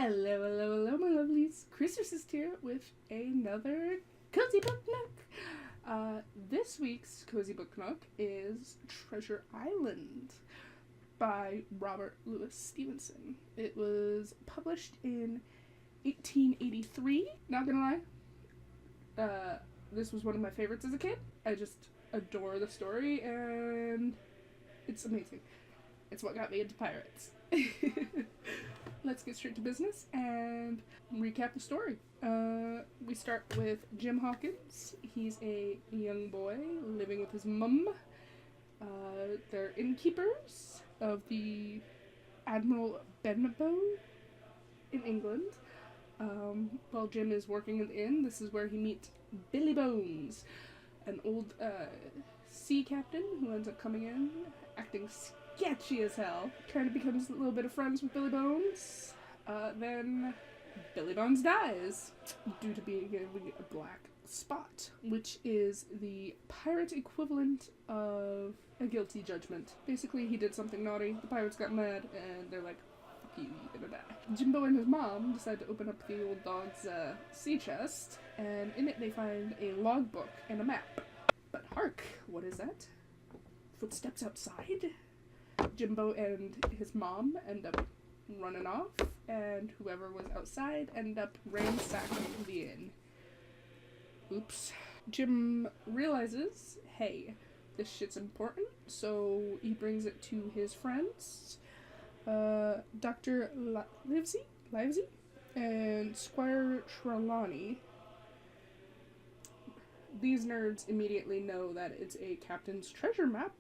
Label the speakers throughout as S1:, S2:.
S1: Hello, hello, hello, my lovelies. Christmas is here with another Cozy Book Nook. This week's Cozy Book Nook is Treasure Island by Robert Louis Stevenson. It was published in 1883. Not gonna lie, this was one of my favorites as a kid. I just adore the story, and it's amazing. It's what got me into pirates. Let's get straight to business and recap the story. We start with Jim Hawkins. He's a young boy living with his mum. They're innkeepers of the Admiral Benbow in England. While Jim is working in the inn, this is where he meets Billy Bones, an old sea captain who ends up coming in, acting sketchy as hell. Kind of becomes a little bit of friends with Billy Bones. Then Billy Bones dies due to being a black spot, which is the pirate equivalent of a guilty judgment. Basically, he did something naughty, the pirates got mad, and they're like, fuck you, you're gonna die. Jimbo and his mom decide to open up the old dog's sea chest, and in it they find a logbook and a map. But hark, what is that? Footsteps outside? Jimbo and his mom end up running off, and whoever was outside end up ransacking the inn. Oops. Jim realizes, hey, this shit's important, so he brings it to his friends, Dr. Livesey and Squire Trelawney. These nerds immediately know that it's a captain's treasure map.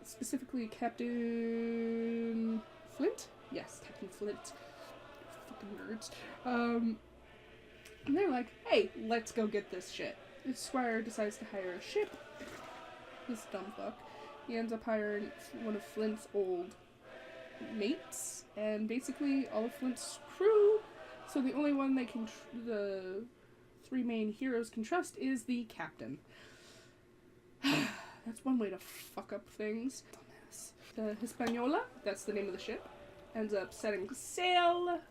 S1: Specifically, Captain Flint? Yes, Captain Flint. Fucking nerds. And they're like, hey, let's go get this shit. The Squire decides to hire a ship. This dumb fuck. He ends up hiring one of Flint's old mates, and basically all of Flint's crew. So the only one they can, the three main heroes can trust is the captain. That's one way to fuck up things. Dumbass. The Hispaniola, that's the name of the ship, ends up setting sail.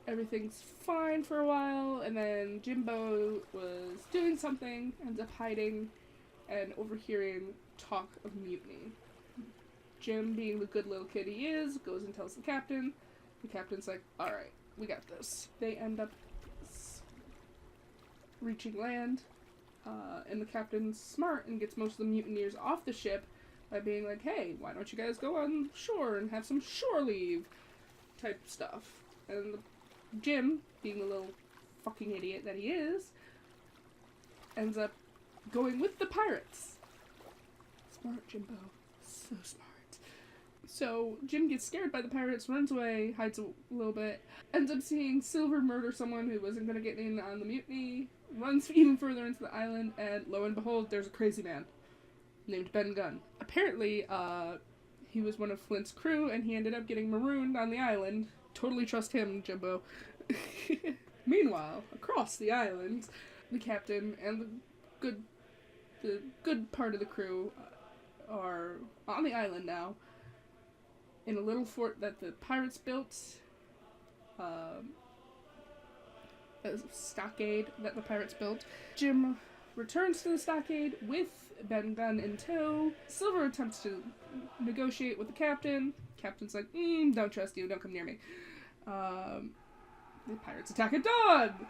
S1: Everything's fine for a while, and then Jimbo was doing something, ends up hiding, and overhearing talk of mutiny. Jim, being the good little kid he is, goes and tells the captain. The captain's like, alright, we got this. They end up reaching land. And the captain's smart and gets most of the mutineers off the ship by being like, hey, why don't you guys go on shore and have some shore leave type stuff. And Jim, being the little fucking idiot that he is, ends up going with the pirates. Smart Jimbo. So smart. So Jim gets scared by the pirates, runs away, hides a little bit, ends up seeing Silver murder someone who wasn't going to get in on the mutiny, runs even further into the island, and lo and behold, there's a crazy man named Ben Gunn. Apparently, he was one of Flint's crew, and he ended up getting marooned on the island. Totally trust him, Jimbo. Meanwhile, across the island, the captain and the good part of the crew are on the island now, in a little fort that the pirates built, a stockade that the pirates built. Jim returns to the stockade with Ben Gunn in tow. Silver attempts to negotiate with the captain. Captain's like, don't trust you, don't come near me. The pirates attack at dawn.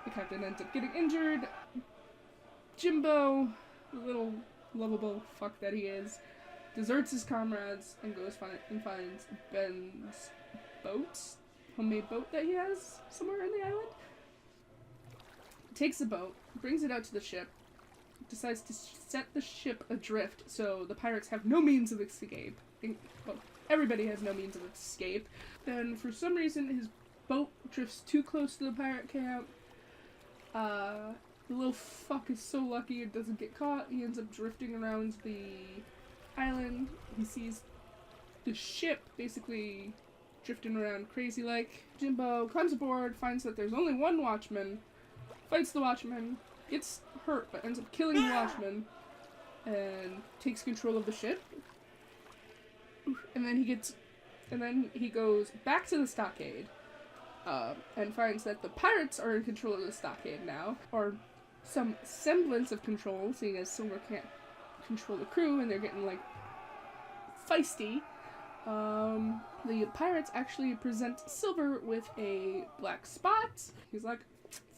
S1: The captain ends up getting injured. Jimbo, the little lovable fuck that he is, deserts his comrades and goes and finds Ben's homemade boat that he has somewhere in the island. Takes the boat, brings it out to the ship, decides to set the ship adrift so the pirates have no means of escape. Well, everybody has no means of escape. Then, for some reason, his boat drifts too close to the pirate camp. The little fuck is so lucky it doesn't get caught. He ends up drifting around the island. He sees the ship basically drifting around crazy like. Jimbo comes aboard, finds that there's only one watchman, fights the watchman, gets hurt but ends up killing the watchman, and takes control of the ship. And then he goes back to the stockade and finds that the pirates are in control of the stockade now, or some semblance of control, seeing as Silver can't control the crew and they're getting, like, feisty. The pirates actually present Silver with a black spot. He's like,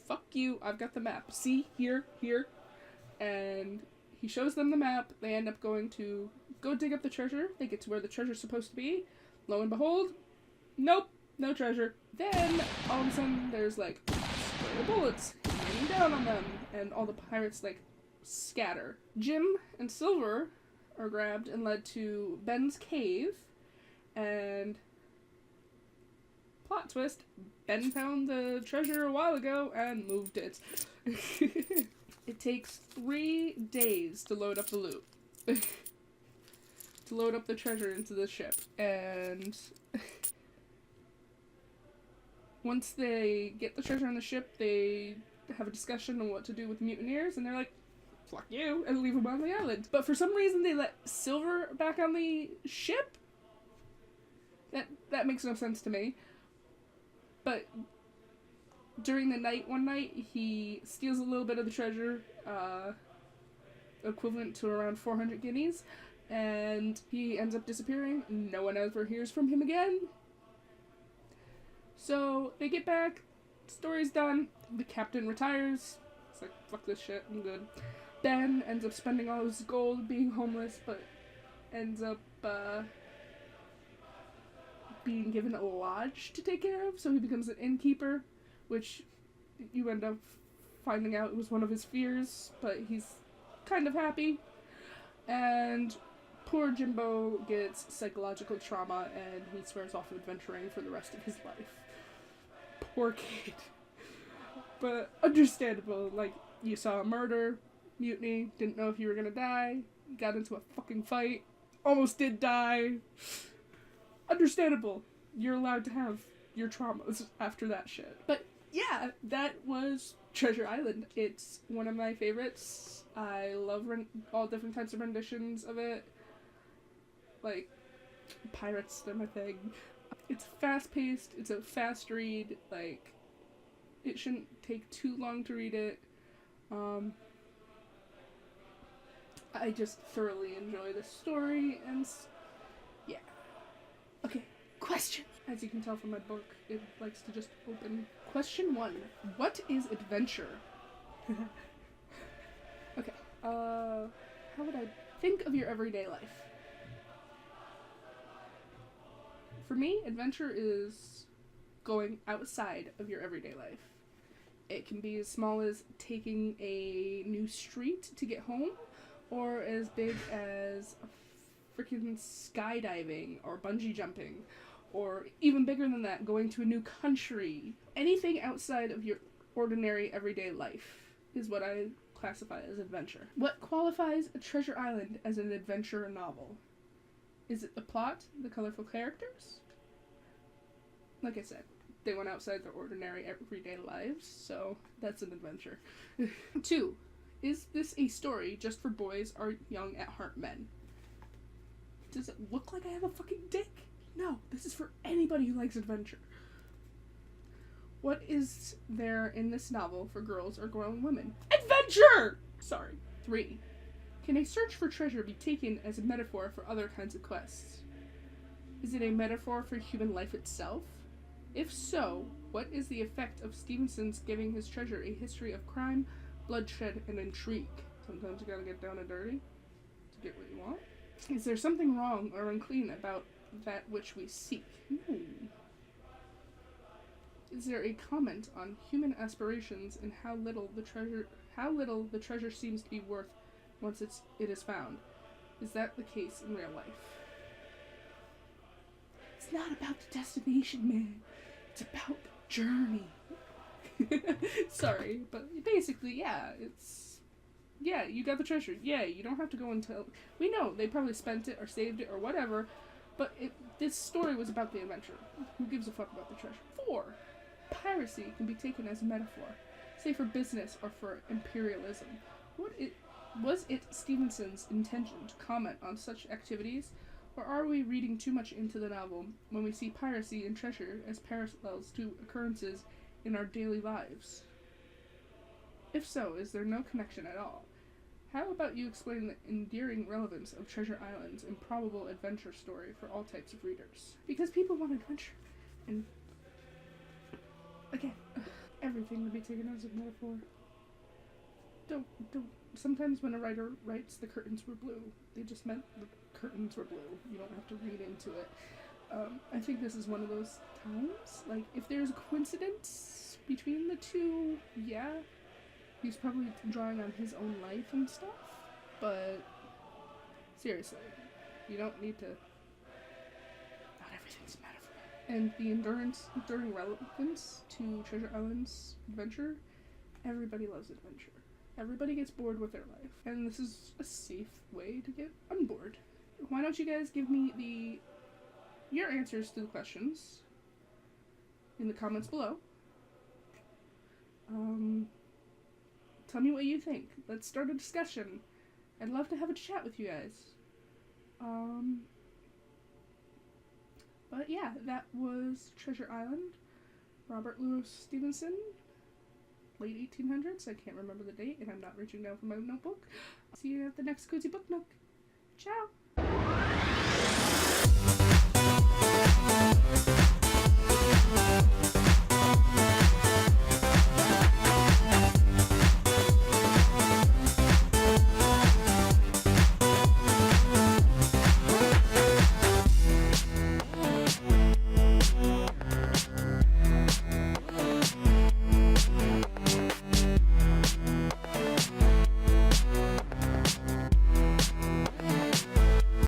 S1: fuck you, I've got the map. See, here. And he shows them the map. They end up going to go dig up the treasure. They get to where the treasure's supposed to be. Lo and behold, nope, no treasure. Then, all of a sudden, there's, like, spray of bullets raining down on them, and all the pirates, like, scatter. Jim and Silver are grabbed and led to Ben's cave, and plot twist, Ben found the treasure a while ago and moved it. It takes 3 days to load up the loot. To load up the treasure into the ship, and once they get the treasure on the ship, they have a discussion on what to do with the mutineers, and they're like, fuck you, and leave them on the island. But for some reason, they let Silver back on the ship? That makes no sense to me. But during the night, one night, he steals a little bit of the treasure, equivalent to around 400 guineas, and he ends up disappearing. No one ever hears from him again. So they get back, story's done, the captain retires. It's like, fuck this shit, I'm good. Ben ends up spending all his gold being homeless, but ends up being given a lodge to take care of, so he becomes an innkeeper, which you end up finding out was one of his fears, but he's kind of happy. And poor Jimbo gets psychological trauma, and he swears off adventuring for the rest of his life. Poor kid. But understandable, like, you saw a murder, mutiny, didn't know if you were gonna die, got into a fucking fight, almost did die. Understandable. You're allowed to have your traumas after that shit. But yeah, that was Treasure Island. It's one of my favorites. I love all different types of renditions of it. Like, pirates, they're my thing. It's fast-paced, it's a fast read, like, it shouldn't take too long to read it. I just thoroughly enjoy the story, and yeah. Okay, question. As you can tell from my book, it likes to just open. Question 1. What is adventure? Okay, how would I think of your everyday life? For me, adventure is going outside of your everyday life. It can be as small as taking a new street to get home, or as big as freaking skydiving or bungee jumping, or even bigger than that, going to a new country. Anything outside of your ordinary everyday life is what I classify as adventure. What qualifies a Treasure Island as an adventure novel? Is it the plot, the colorful characters? Like I said, they went outside their ordinary everyday lives, so that's an adventure. 2. Is this a story just for boys or young at heart men? Does it look like I have a fucking dick? No, this is for anybody who likes adventure. What is there in this novel for girls or grown women? Adventure! Sorry. 3. Can a search for treasure be taken as a metaphor for other kinds of quests? Is it a metaphor for human life itself? If so, what is the effect of Stevenson's giving his treasure a history of crime, bloodshed, and intrigue? Sometimes you gotta get down and dirty to get what you want. Is there something wrong or unclean about that which we seek? Is there a comment on human aspirations and how little the treasure seems to be worth once it is found? Is that the case in real life? It's not about the destination, man. It's about the journey. Sorry, but basically, yeah, yeah, you got the treasure. Yeah, you don't have to go and tell. We know they probably spent it or saved it or whatever, but this story was about the adventure. Who gives a fuck about the treasure? 4. Piracy can be taken as a metaphor, say for business or for imperialism. Was it Stevenson's intention to comment on such activities, Or are we reading too much into the novel when we see piracy and treasure as parallels to occurrences in our daily lives? If so, is there no connection at all? How about you explain the endearing relevance of Treasure Island's improbable adventure story for all types of readers? Because people want adventure. And, again, everything to be taken as a metaphor. Don't. Sometimes when a writer writes the curtains were blue, they just meant the curtains were blue. You don't have to read into it. I think this is one of those times. Like, if there's a coincidence between the two, yeah. He's probably drawing on his own life and stuff, but seriously, you don't need to. Not everything's a metaphor. And the enduring relevance to Treasure Island's adventure, everybody loves adventure. Everybody gets bored with their life, and this is a safe way to get unbored. Why don't you guys give me your answers to the questions in the comments below? Tell me what you think. Let's start a discussion. I'd love to have a chat with you guys. But yeah, that was Treasure Island. Robert Louis Stevenson. Late 1800s. I can't remember the date, and I'm not reaching down for my notebook. See you at the next Cozy Book Nook. Ciao!